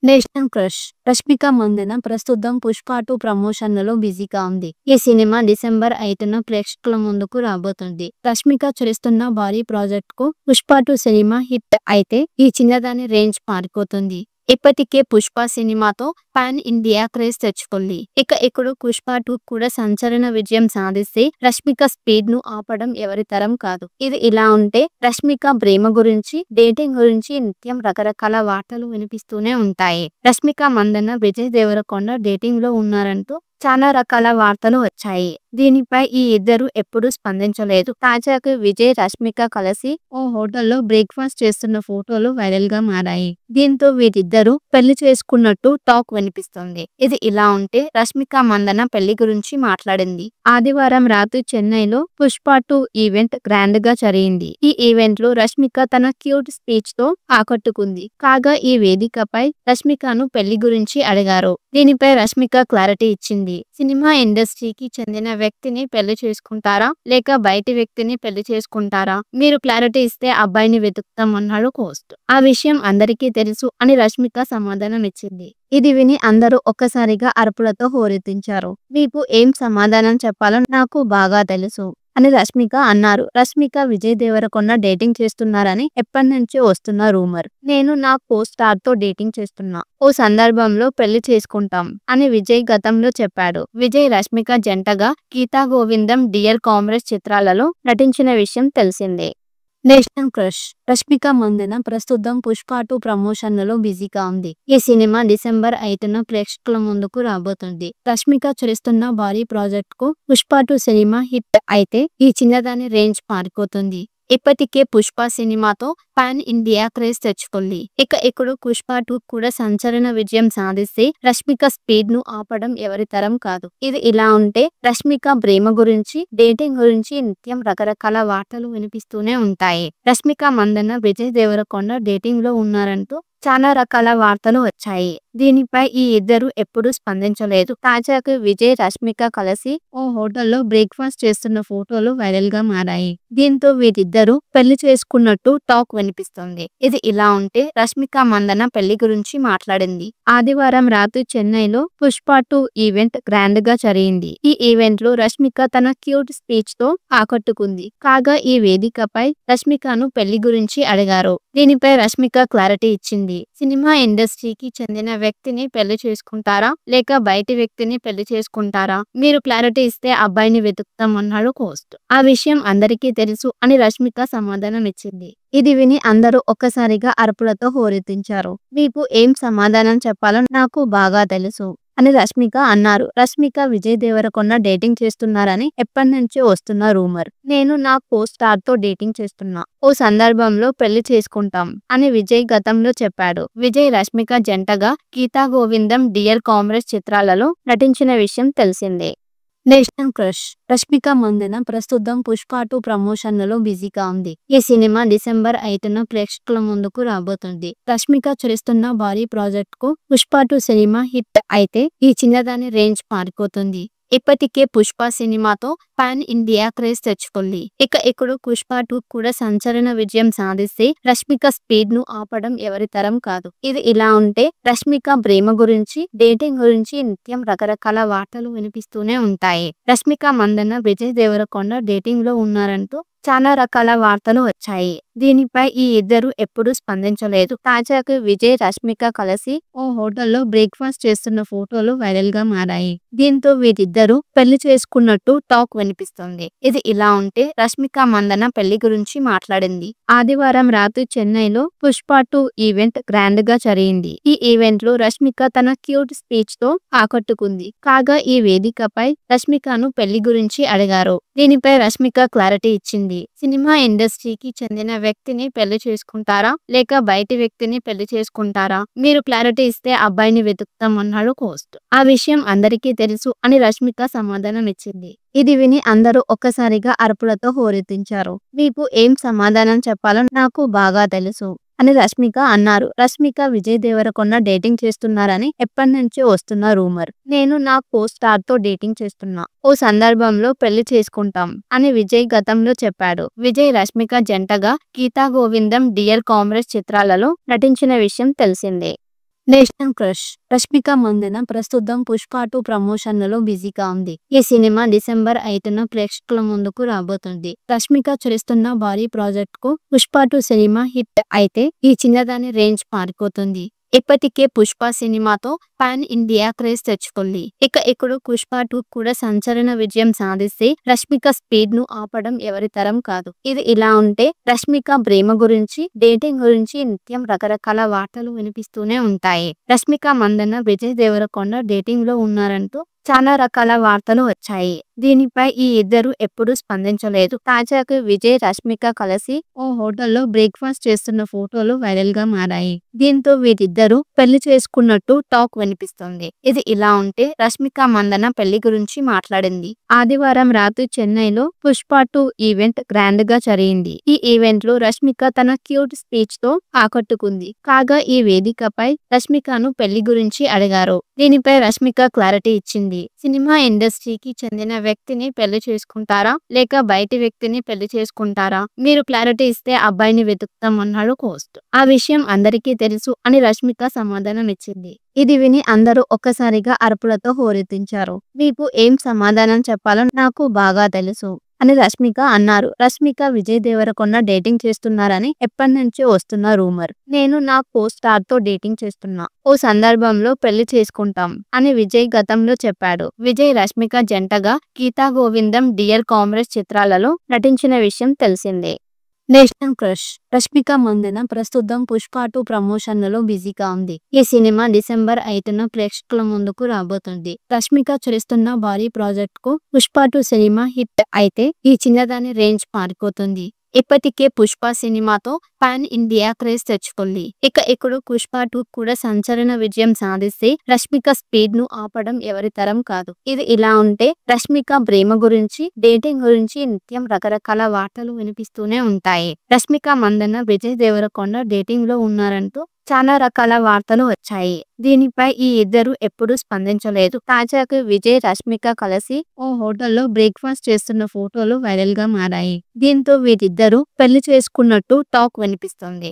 National crush Rashmika Mandanna ప్రస్తుతం పుష్ప 2 ప్రమోషన్లలో బిజీగా ఉంది. ఈ సినిమా డిసెంబర్ 5న ప్రేక్షకుల ముందుకు రాబోతుంది. రష్మిక చేస్తున్న భారీ ప్రాజెక్ట్ కు పుష్ప 2 సినిమా హిట్ అయితే ఈ చిన్నదాని రేంజ్ మారిపోతుంది. ఇప్పటికే పుష్ప సినిమాతో పాన్ ఇండియా క్రేజ్ తెచ్చుకుంది. ఇక ఇప్పుడు పుష్ప 2 కూడా సంచలన విజయం సాధిస్తే రష్మిక స్పీడ్ ను ఆపడం ఎవరి తరం కాదు. ఇది ఇలా ఉంటే రష్మిక ప్రేమ గురించి, డేటింగ్ గురించి నిత్యం రకరకాల వార్తలు వినిపిస్తూనే ఉంటాయి. రష్మిక మందన విజయ్ దేవరకొండ డేటింగ్ లో ఉన్నారంటూ చాలా రకాల వార్తలు వచ్చాయి. దీనిపై ఈ ఇద్దరు ఎప్పుడూ స్పందించలేదు. తాజాగా విజయ్, రష్మిక కలిసి ఓ హోటల్లో బ్రేక్ఫాస్ట్ చేస్తున్న ఫోటోలు వైరల్ గా మారాయి. దీంతో వీరిద్దరూ పెళ్లి చేసుకున్నట్టు టాక్ వినిపిస్తుంది. ఇది ఇలా ఉంటే రష్మిక మందన పెళ్లి గురించి మాట్లాడింది. ఆదివారం రాత్రి చెన్నైలో పుష్ప 2 ఈవెంట్ గ్రాండ్ గా జరిగింది. ఈ ఈవెంట్ లో రష్మిక తన క్యూట్ స్పీచ్ తో ఆకట్టుకుంది. కాగా ఈ వేదికపై రష్మికను పెళ్లి గురించి అడిగారు. దీనిపై రష్మిక క్లారిటీ ఇచ్చింది. సినిమా ఇండస్ట్రీకి చెందిన వ్యక్తిని పెళ్లి చేసుకుంటారా లేక బయటి వ్యక్తిని పెళ్లి చేసుకుంటారా? మీరు క్లారిటీ ఇస్తే అబ్బాయిని వెతుకుతామన్నాడు హోస్ట్. ఆ విషయం అందరికీ తెలుసు అని రష్మిక సమాధానం ఇచ్చింది. ఇది విని అందరూ ఒక్కసారిగా అరుపులతో హోరెత్తించారు. మీకు ఏం సమాధానం చెప్పాలో నాకు బాగా తెలుసు అని రష్మిక అన్నారు. రష్మిక విజయ్ దేవరకొండ డేటింగ్ చేస్తున్నారని ఎప్పటి నుంచో వస్తున్న రూమర్. నేను నా కో స్టార్ తో డేటింగ్ చేస్తున్నా. ఓ సందర్భంలో పెళ్లి చేసుకుంటాం అని విజయ్ గతంలో చెప్పాడు. విజయ్, రష్మిక జంటగా గీతా గోవిందం, డియర్ కామ్రేడ్ చిత్రాలలో నటించిన విషయం తెలిసిందే. నేషనల్ క్రష్ రష్మిక మందన ప్రస్తుతం పుష్ప 2 ప్రమోషన్లలో బిజీగా ఉంది. ఈ సినిమా డిసెంబర్ 5న ప్రేక్షకుల ముందుకు రాబోతుంది. రష్మిక చేస్తున్న భారీ ప్రాజెక్ట్ కు పుష్ప 2 సినిమా హిట్ అయితే ఈ చిన్నదాని రేంజ్ మారిపోతుంది. ఇప్పటికే పుష్ప సినిమాతో పాన్ ఇండియా క్రేజ్ తెచ్చుకుంది. ఇక ఇప్పుడు పుష్ప 2 కూడా సంచలన విజయం సాధిస్తే రష్మిక స్పీడ్ ను ఆపడం ఎవరి తరం కాదు. ఇది ఇలా ఉంటే రష్మిక ప్రేమ గురించి, డేటింగ్ గురించి నిత్యం రకరకాల వార్తలు వినిపిస్తూనే ఉంటాయి. రష్మిక మందన విజయ్ దేవరకొండ డేటింగ్ లో ఉన్నారంటూ చాలా రకాల వార్తలు వచ్చాయి. దీనిపై ఈ ఇద్దరు ఎప్పుడూ స్పందించలేదు. తాజాగా విజయ్, రష్మిక కలిసి ఓ హోటల్లో బ్రేక్ఫాస్ట్ చేస్తున్న ఫోటోలు వైరల్ గా మారాయి. దీంతో వీరిద్దరూ పెళ్లి చేసుకున్నట్టు టాక్ వినిపిస్తుంది. ఇది ఇలా ఉంటే రష్మిక మందన పెళ్లి గురించి మాట్లాడింది. ఆదివారం రాత్రి చెన్నైలో పుష్ప 2 ఈవెంట్ గ్రాండ్ గా జరిగింది. ఈ ఈవెంట్ లో రష్మిక తన క్యూట్ స్పీచ్ తో ఆకట్టుకుంది. కాగా ఈ వేదికపై రష్మికను పెళ్లి గురించి అడిగారు. దీనిపై రష్మిక క్లారిటీ ఇచ్చింది. సినిమా ఇండస్ట్రీకి చెందిన వ్యక్తిని పెళ్లి చేసుకుంటారా లేక బయటి వ్యక్తిని పెళ్లి చేసుకుంటారా? మీరు క్లారిటీ ఇస్తే అబ్బాయిని వెతుకుతామన్నాడు హోస్ట్. ఆ విషయం అందరికీ తెలుసు అని రష్మిక సమాధానం ఇచ్చింది. ఇది విని అందరూ ఒక్కసారిగా అరుపులతో హోరెత్తించారు. మీకు ఏం సమాధానం చెప్పాలో నాకు బాగా తెలుసు అని రష్మిక అన్నారు. రష్మిక విజయ్ దేవరకొండ డేటింగ్ చేస్తున్నారని ఎప్పటి నుంచో వస్తున్న రూమర్. నేను నా కో స్టార్ తో డేటింగ్ చేస్తున్నా. ఓ సందర్భంలో పెళ్లి చేసుకుంటాం అని విజయ్ గతంలో చెప్పాడు. విజయ్, రష్మిక జంటగా గీతా గోవిందం, డియర్ కామ్రేడ్ చిత్రాలలో నటించిన విషయం తెలిసిందే. నేషనల్ క్రష్ రష్మిక మందన ప్రస్తుతం పుష్ప 2 ప్రమోషన్లలో బిజీగా ఉంది. ఈ సినిమా డిసెంబర్ 5న ప్రేక్షకుల ముందుకు రాబోతుంది. రష్మిక చేస్తున్న భారీ ప్రాజెక్ట్ కు పుష్ప 2 సినిమా హిట్ అయితే ఈ చిన్నదాని రేంజ్ మారిపోతుంది. ఇప్పటికే పుష్ప సినిమాతో పాన్ ఇండియా క్రేజ్ తెచ్చుకుంది. ఇక ఇప్పుడు పుష్ప 2 కూడా సంచలన విజయం సాధిస్తే రష్మిక స్పీడ్ ను ఆపడం ఎవరి తరం కాదు. ఇది ఇలా ఉంటే రష్మిక ప్రేమ గురించి, డేటింగ్ గురించి నిత్యం రకరకాల వార్తలు వినిపిస్తూనే ఉంటాయి. రష్మిక మందన విజయ్ దేవరకొండ డేటింగ్ లో ఉన్నారంటూ చాలా రకాల వార్తలు వచ్చాయి. దీనిపై ఈ ఇద్దరు ఎప్పుడూ స్పందించలేదు. తాజాగా విజయ్, రష్మిక కలిసి ఓ హోటల్లో బ్రేక్ఫాస్ట్ చేస్తున్న ఫోటోలు వైరల్ గా మారాయి. దీంతో వీరిద్దరూ పెళ్లి చేసుకున్నట్టు టాక్ వినిపిస్తుంది. ఇది ఇలా ఉంటే రష్మిక మందన పెళ్లి గురించి మాట్లాడింది. ఆదివారం రాత్రి చెన్నైలో పుష్ప 2 ఈవెంట్ గ్రాండ్ గా జరిగింది. ఈ ఈవెంట్ లో రష్మిక తన క్యూట్ స్పీచ్ తో ఆకట్టుకుంది. కాగా ఈ వేదికపై రష్మికను పెళ్లి గురించి అడిగారు. దీనిపై రష్మిక క్లారిటీ ఇచ్చింది. సినిమా ఇండస్ట్రీకి చెందిన వ్యక్తిని పెళ్లి చేసుకుంటారా లేక బయటి వ్యక్తిని పెళ్లి చేసుకుంటారా? మీరు క్లారిటీ ఇస్తే అబ్బాయిని వెతుకుతామన్నాడు హోస్ట్. ఆ విషయం అందరికీ తెలుసు అని రష్మిక సమాధానం ఇచ్చింది. ఇది విని అందరూ ఒక్కసారిగా అరుపులతో హోరెత్తించారు. మీకు ఏం సమాధానం చెప్పాలో నాకు బాగా తెలుసు అని రష్మిక అన్నారు. రష్మిక విజయ్ దేవరకొండ డేటింగ్ చేస్తున్నారని ఎప్పటి నుంచో వస్తున్న రూమర్. నేను నా కో స్టార్ తో డేటింగ్ చేస్తున్నా. ఓ సందర్భంలో పెళ్లి చేసుకుంటాం అని విజయ్ గతంలో చెప్పాడు. విజయ్, రష్మిక జంటగా గీతా గోవిందం, డియర్ కామ్రేడ్ చిత్రాలలో నటించిన విషయం తెలిసిందే. నేషనల్ క్రష్ రష్మిక మందన ప్రస్తుతం పుష్ప 2 ప్రమోషన్లలో బిజీగా ఉంది. ఈ సినిమా డిసెంబర్ 5న ప్రేక్షకుల ముందుకు రాబోతుంది. రష్మిక చేస్తున్న భారీ ప్రాజెక్ట్ కు పుష్ప 2 సినిమా హిట్ అయితే ఈ చిన్నదాని రేంజ్ మారిపోతుంది. ఇప్పటికే పుష్ప సినిమాతో పాన్ ఇండియా క్రేజ్ తెచ్చుకుంది. ఇక ఇప్పుడు పుష్ప 2 కూడా సంచలన విజయం సాధిస్తే రష్మిక స్పీడ్ ను ఆపడం ఎవరి తరం కాదు. ఇది ఇలా ఉంటే రష్మిక ప్రేమ గురించి, డేటింగ్ గురించి నిత్యం రకరకాల వార్తలు వినిపిస్తూనే ఉంటాయి. రష్మిక మందన విజయ్ దేవరకొండ డేటింగ్ లో ఉన్నారంటూ చాలా రకాల వార్తలు వచ్చాయి. దీనిపై ఈ ఇద్దరు ఎప్పుడూ స్పందించలేదు. తాజాగా విజయ్, రష్మిక కలిసి ఓ హోటల్లో బ్రేక్ఫాస్ట్ చేస్తున్న ఫోటోలు వైరల్ గా మారాయి. దీంతో వీరిద్దరూ పెళ్లి చేసుకున్నట్టు టాక్ వినిపిస్తుంది. ఇది ఇలా ఉంటే రష్మిక మందన పెళ్లి గురించి మాట్లాడింది. ఆదివారం రాత్రి చెన్నైలో పుష్ప 2 ఈవెంట్ గ్రాండ్ గా జరిగింది. ఈ ఈవెంట్ లో రష్మిక తన క్యూట్ స్పీచ్ తో ఆకట్టుకుంది. కాగా ఈ వేదికపై రష్మికను పెళ్లి గురించి అడిగారు. దీనిపై రష్మిక క్లారిటీ ఇచ్చింది. సినిమా ఇండస్ట్రీకి చెందిన వ్యక్తిని పెళ్లి చేసుకుంటారా లేక బయటి వ్యక్తిని పెళ్లి చేసుకుంటారా? మీరు క్లారిటీ ఇస్తే అబ్బాయిని వెతుకుతాం అన్నాడు హోస్ట్. ఆ విషయం అందరికీ తెలుసు అని రష్మిక సమాధానం ఇచ్చింది. ఇది విని అందరూ ఒక్కసారిగా అరుపులతో హోరెత్తించారు. మీకు ఏం సమాధానం చెప్పాలో నాకు బాగా తెలుసు అని రష్మిక అన్నారు. రష్మిక, విజయ్ దేవరకొండ డేటింగ్ చేస్తున్నారని ఎప్పటినుంచో వస్తున్న రూమర్. నేను నా కో స్టార్ తో డేటింగ్ చేస్తున్నా. ఓ సందర్భంలో పెళ్లి చేసుకుంటాం అని విజయ్ గతంలో చెప్పాడు. విజయ్, రష్మిక జంటగా గీతా గోవిందం, డియర్ కామ్రేడ్ చిత్రాలలో నటించిన విషయం తెలిసిందే. నేషనల్ క్రష్ రష్మిక మందన ప్రస్తుతం పుష్ప 2 ప్రమోషన్లలో బిజీగా ఉంది. ఈ సినిమా డిసెంబర్ 5న ప్రేక్షకుల ముందుకు రాబోతుంది. రష్మిక చేస్తున్న భారీ ప్రాజెక్ట్ కు పుష్ప 2 సినిమా హిట్ అయితే ఈ చిన్నదాని రేంజ్ మారిపోతుంది. ఇప్పటికే పుష్ప సినిమాతో పాన్ ఇండియా క్రేజ్ తెచ్చుకుంది. ఇక ఇప్పుడు పుష్ప 2 కూడా సంచలన విజయం సాధిస్తే రష్మిక స్పీడ్ ను ఆపడం ఎవరి తరం కాదు. ఇది ఇలా ఉంటే రష్మిక ప్రేమ గురించి, డేటింగ్ గురించి నిత్యం రకరకాల వార్తలు వినిపిస్తూనే ఉంటాయి. రష్మిక మందన విజయ్ దేవరకొండ డేటింగ్ లో ఉన్నారంటూ చాలా రకాల వార్తలు వచ్చాయి. దీనిపై ఈ ఇద్దరు ఎప్పుడూ స్పందించలేదు. తాజాగా విజయ్, రష్మిక కలిసి ఓ హోటల్లో బ్రేక్ఫాస్ట్ చేస్తున్న ఫోటోలు వైరల్ గా మారాయి. దీంతో వీరిద్దరూ పెళ్లి చేసుకున్నట్టు టాక్ వినిపిస్తుంది.